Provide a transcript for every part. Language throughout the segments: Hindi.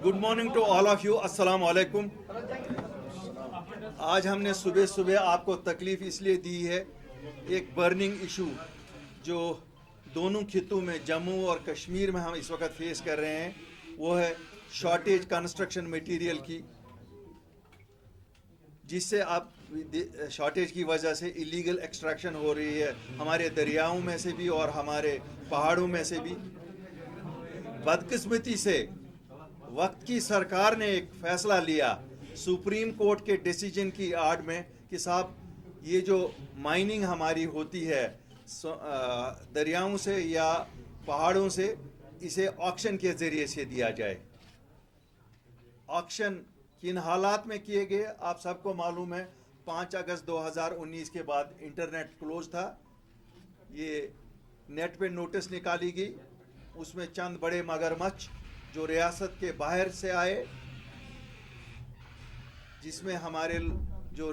Good morning to all of you. अस्सलाम वालेकुम। आज हमने सुबह सुबह आपको तकलीफ इसलिए दी है, एक बर्निंग इशू जो दोनों खितों में जम्मू और कश्मीर में हम इस वक्त फेस कर रहे हैं, वो है शॉर्टेज कंस्ट्रक्शन मटेरियल की, जिससे अब शॉर्टेज की वजह से इलीगल एक्सट्रैक्शन हो रही है हमारे दरियाओं में से भी और हमारे पहाड़ों में से भी। बदकिस्मती से वक्त की सरकार ने एक फ़ैसला लिया सुप्रीम कोर्ट के डिसीजन की आड़ में कि साहब ये जो माइनिंग हमारी होती है दरियाओं से या पहाड़ों से, इसे ऑक्शन के ज़रिए से दिया जाए। ऑक्शन किन हालात में किए गए आप सबको मालूम है। 5 अगस्त 2019 के बाद इंटरनेट क्लोज था। ये नेट पे नोटिस निकाली गई, उसमें चंद बड़े मगरमच्छ जो रियासत के बाहर से आए, जिसमें हमारे जो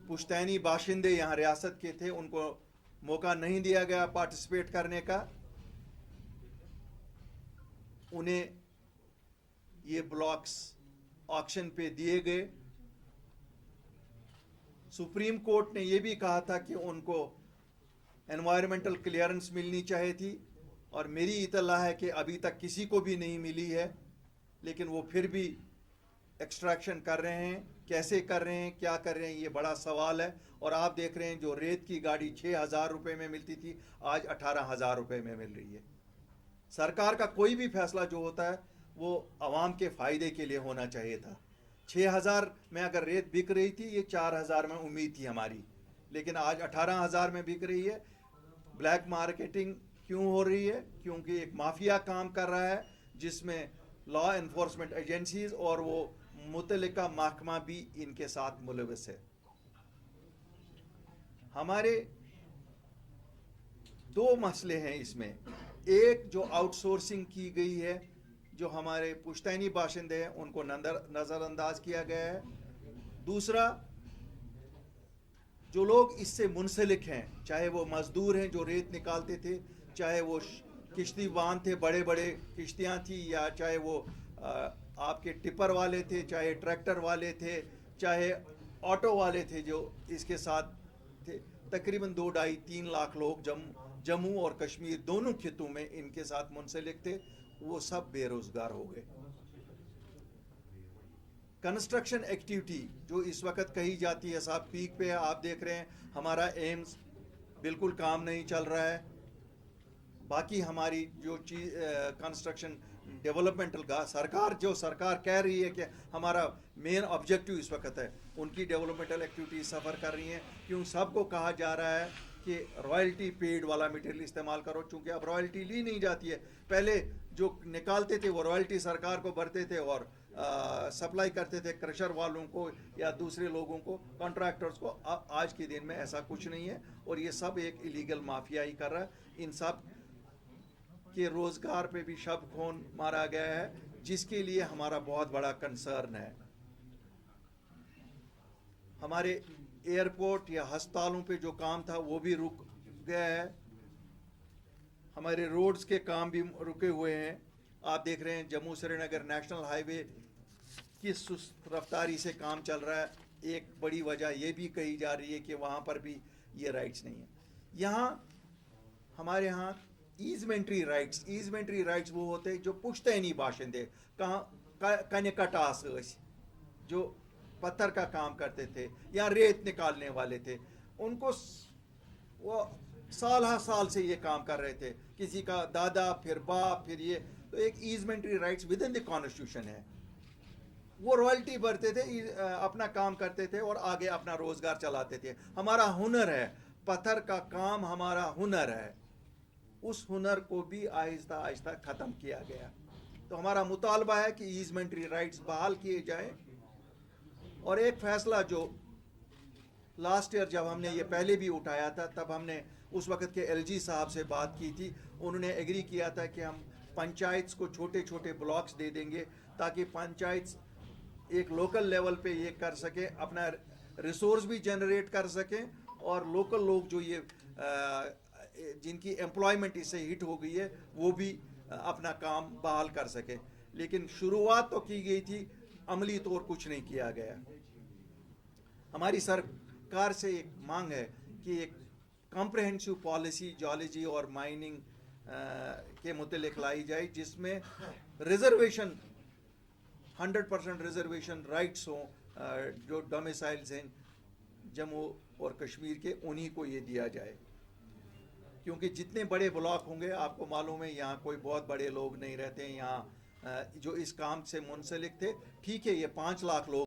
पुश्तैनी बाशिंदे यहाँ रियासत के थे उनको मौका नहीं दिया गया पार्टिसिपेट करने का। उन्हें ये ब्लॉक्स ऑक्शन पे दिए गए। सुप्रीम कोर्ट ने ये भी कहा था कि उनको एनवायरमेंटल क्लियरेंस मिलनी चाहिए थी, और मेरी इत्तला है कि अभी तक किसी को भी नहीं मिली है, लेकिन वो फिर भी एक्सट्रैक्शन कर रहे हैं। कैसे कर रहे हैं, क्या कर रहे हैं, ये बड़ा सवाल है। और आप देख रहे हैं जो रेत की गाड़ी 6,000 रुपये में मिलती थी, आज 18,000 रुपये में मिल रही है। सरकार का कोई भी फैसला जो होता है वो आवाम के फ़ायदे के लिए होना चाहिए था। 6,000 में अगर रेत बिक रही थी, ये 4,000 में उम्मीद थी हमारी, लेकिन आज 18,000 में बिक रही है। ब्लैक मार्केटिंग क्यों हो रही है? क्योंकि एक माफिया काम कर रहा है जिसमें लॉ एनफोर्समेंट एजेंसीज और वो मुतल्लिका महकमा भी इनके साथ मुलविस है। हमारे दो मसले हैं इसमें। एक, जो आउटसोर्सिंग की गई है, जो हमारे पुश्तैनी बाशिंदे हैं उनको नज़रअंदाज किया गया है। दूसरा, जो लोग इससे मुंसलिक हैं, चाहे वो मजदूर हैं जो रेत निकालते थे, चाहे वो किश्ती बांध थे, बड़े बड़े किश्तियाँ थी, या चाहे वो आपके टिपर वाले थे, चाहे ट्रैक्टर वाले थे, चाहे ऑटो वाले थे जो इसके साथ थे, तकरीबन 2-2.5-3 लाख लोग जम्मू और कश्मीर दोनों खितों में इनके साथ मुंसलिक थे, वो सब बेरोज़गार हो गए। कंस्ट्रक्शन एक्टिविटी जो इस वक्त कही जाती है साहब पीक पे है, आप देख रहे हैं हमारा एम्स बिल्कुल काम नहीं चल रहा है। बाकी हमारी जो चीज़ कंस्ट्रक्शन डेवलपमेंटल का सरकार कह रही है कि हमारा मेन ऑब्जेक्टिव इस वक्त है, उनकी डेवलपमेंटल एक्टिविटीज सफ़र कर रही हैं। क्यों सबको कहा जा रहा है कि रॉयल्टी पेड वाला मटेरियल इस्तेमाल करो, चूँकि अब रॉयल्टी ली नहीं जाती है। पहले जो निकालते थे वो रॉयल्टी सरकार को भरते थे और सप्लाई करते थे क्रशर वालों को या दूसरे लोगों को, कॉन्ट्रैक्टर्स को। आज के दिन में ऐसा कुछ नहीं है, और ये सब एक इलीगल माफिया ही कर रहा है। इन सब के रोज़गार पे भी शब खून मारा गया है, जिसके लिए हमारा बहुत बड़ा कंसर्न है। हमारे एयरपोर्ट या अस्पतालों पे जो काम था वो भी रुक गया है। हमारे रोड्स के काम भी रुके हुए हैं। आप देख रहे हैं जम्मू श्रीनगर नेशनल हाईवे किस सुस्त रफ्तारी से काम चल रहा है। एक बड़ी वजह ये भी कही जा रही है कि वहाँ पर भी ये राइट्स नहीं है। यहाँ हमारे यहाँ ईजमेंट्री राइट्स वो होते हैं जो पुश्तैनी बाशिंदे कनिकटास जो पत्थर का काम करते थे या रेत निकालने वाले थे, उनको वो साल से ये काम कर रहे थे, किसी का दादा फिर बाप फिर ये, तो एक easementary rights within the constitution है। वो रॉयल्टी भरते थे, अपना काम करते थे और आगे अपना रोजगार चलाते थे। हमारा हुनर है, पत्थर का काम हमारा हुनर है, उस हुनर को भी आहिस्ता आहिस्ता ख़त्म किया गया। तो हमारा मुतालबा है कि ईजमेंट्री राइट्स बहाल किए जाए। और एक फ़ैसला जो लास्ट ईयर जब हमने ये पहले भी उठाया था, तब हमने उस वक्त के एलजी साहब से बात की थी। उन्होंने एग्री किया था कि हम पंचायत को छोटे छोटे ब्लॉक्स दे देंगे ताकि पंचायत एक लोकल लेवल पे ये कर सके, अपना रिसोर्स भी जनरेट कर सकें, और लोकल लोग जो ये जिनकी एम्प्लॉयमेंट इससे हिट हो गई है वो भी अपना काम बहाल कर सके। लेकिन शुरुआत तो की गई थी, अमली तौर कुछ नहीं किया गया। हमारी सरकार से एक मांग है कि एक कॉम्प्रहेंसिव पॉलिसी जियोलॉजी और माइनिंग के मुतल्लिक लाई जाए, जिसमें रिजर्वेशन 100% रिजर्वेशन राइट्स हों, जो डोमिसाइल्स हैं जम्मू और कश्मीर के, उन्हीं को ये दिया जाए। क्योंकि जितने बड़े ब्लॉक होंगे, आपको मालूम है यहाँ कोई बहुत बड़े लोग नहीं रहते हैं यहाँ जो इस काम से मुंसलिक थे। ठीक है, ये 5 लाख लोग